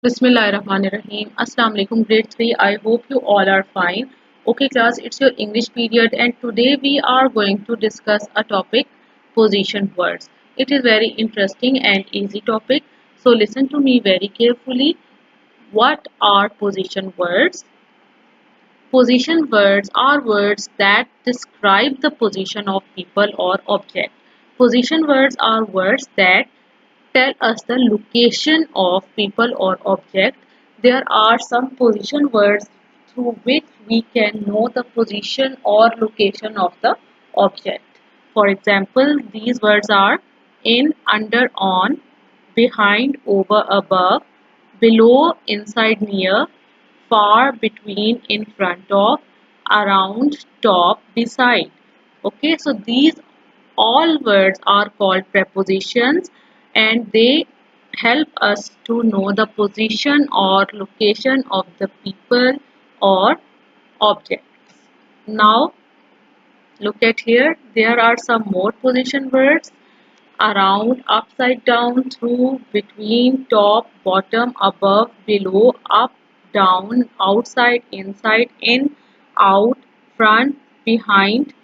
Bismillahirrahmanirrahim. Assalamu alaikum grade 3. I hope you all are fine. Okay class, it's your English period and today we are going to discuss a topic position words. It is very interesting and easy topic. So listen to me very carefully. What are position words? Position words are words that describe the position of people or object. Position words are words that tell us the location of people or object. There are some position words through which we can know the position or location of the object. For example, these words are in, under, on, behind, over, above, below, inside, near, far, between, in front of, around, top, beside. Okay, so these all words are called prepositions and they help us to know the position or location of the people or objects. Now look at here, there are some more position words: around, upside down, through, between, top, bottom, above, below, up, down, outside, inside, in, out, front, behind,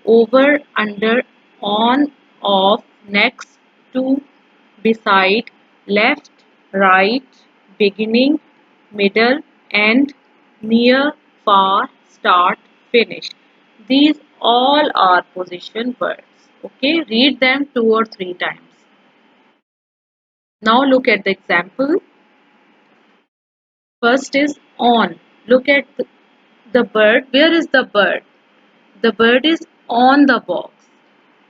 over, under, on, off, next, to, beside, left, right, beginning, middle, end, near, far, start, finish. These all are position words. Okay, read them 2 or 3 times. Now look at the example. First is on. Look at the bird. Where is the bird? The bird is on the box.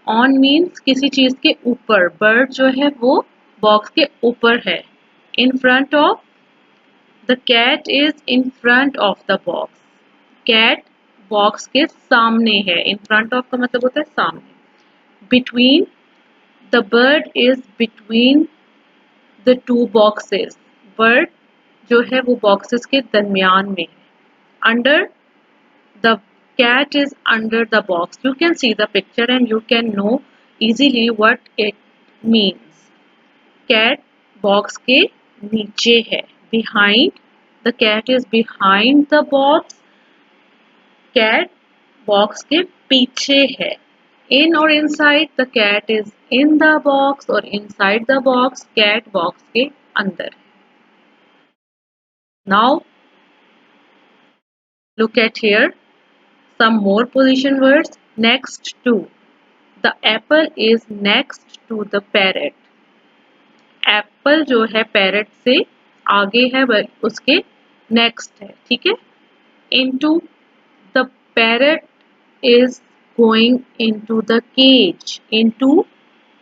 On means किसी चीज के ऊपर. Bird जो है वो box के ऊपर है. In front of, the cat is in front of the box. Cat box के सामने है. In front of का मतलब होता है सामने. Between, the bird is between the two boxes. Bird जो है वो boxes के दरमियान में है. Under, the cat is under the box. You can see the picture and you can know easily what it means. Cat box के नीचे है. Behind, the cat is behind the box. Cat box के पीछे है. In or inside, the cat is in the box or inside the box. Cat box के अंदर है. Now look at here some more position words. Next to, the apple is next to the parrot. Apple जो है parrot से आगे है, उसके next है. ठीक है. Into, the parrot is going into the cage. Into,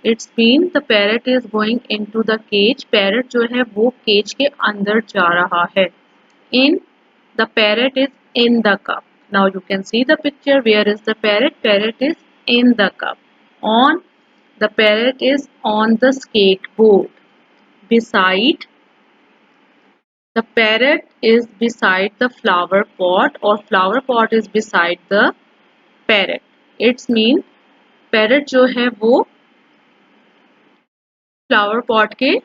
it's mean the parrot is going into the cage. Parrot जो है वो cage के अंदर जा रहा है. In, the parrot is in the cup. Now you can see the picture. Where is the parrot? Parrot is in the cup. On, the parrot is on the skateboard. Beside, the parrot is beside the flower pot or flower pot is beside the parrot. It's mean parrot जो है वो flower pot के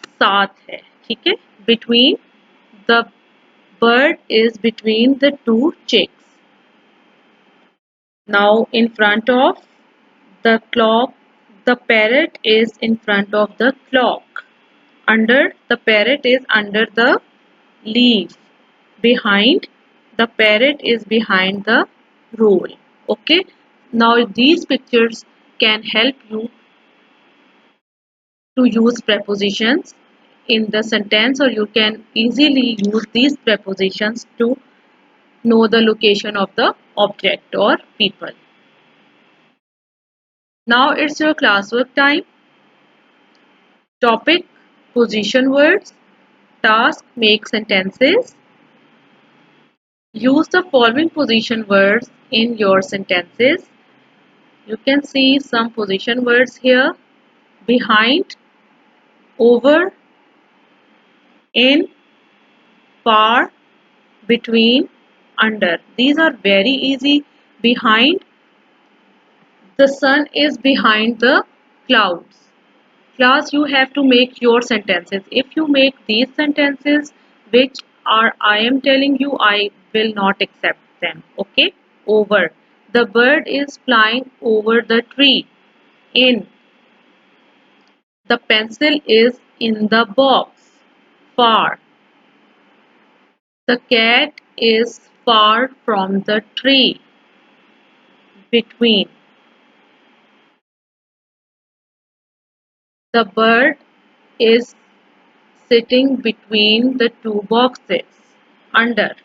साथ है. ठीक है. Between, the bird is between the two chicks. Now in front of, the clock, the parrot is in front of the clock. Under, the parrot is under the leaf. Behind, the parrot is behind the roll. Okay. Now these pictures can help you to use prepositions in the sentence, or you can easily use these prepositions to know the location of the object or people. Now it's your classwork time. Topic: position words. Task: make sentences. Use the following position words in your sentences. You can see some position words here: behind, over, in, far, between, under. These are very easy. Behind, the sun is behind the clouds. Class, you have to make your sentences. If you make these sentences which are I am telling you, I will not accept them. Okay? Over. The bird is flying over the tree. In. The pencil is in the box. Far. The cat is far from the tree. Between. The bird is sitting between the two boxes. Under.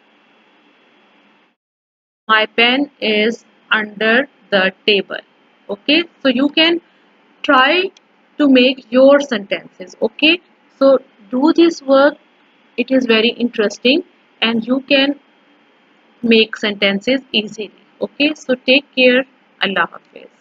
My pen is under the table. Okay, so you can try to make your sentences. Okay, so do this work, it is very interesting and you can make sentences easily. Okay, so take care. Allah Hafiz.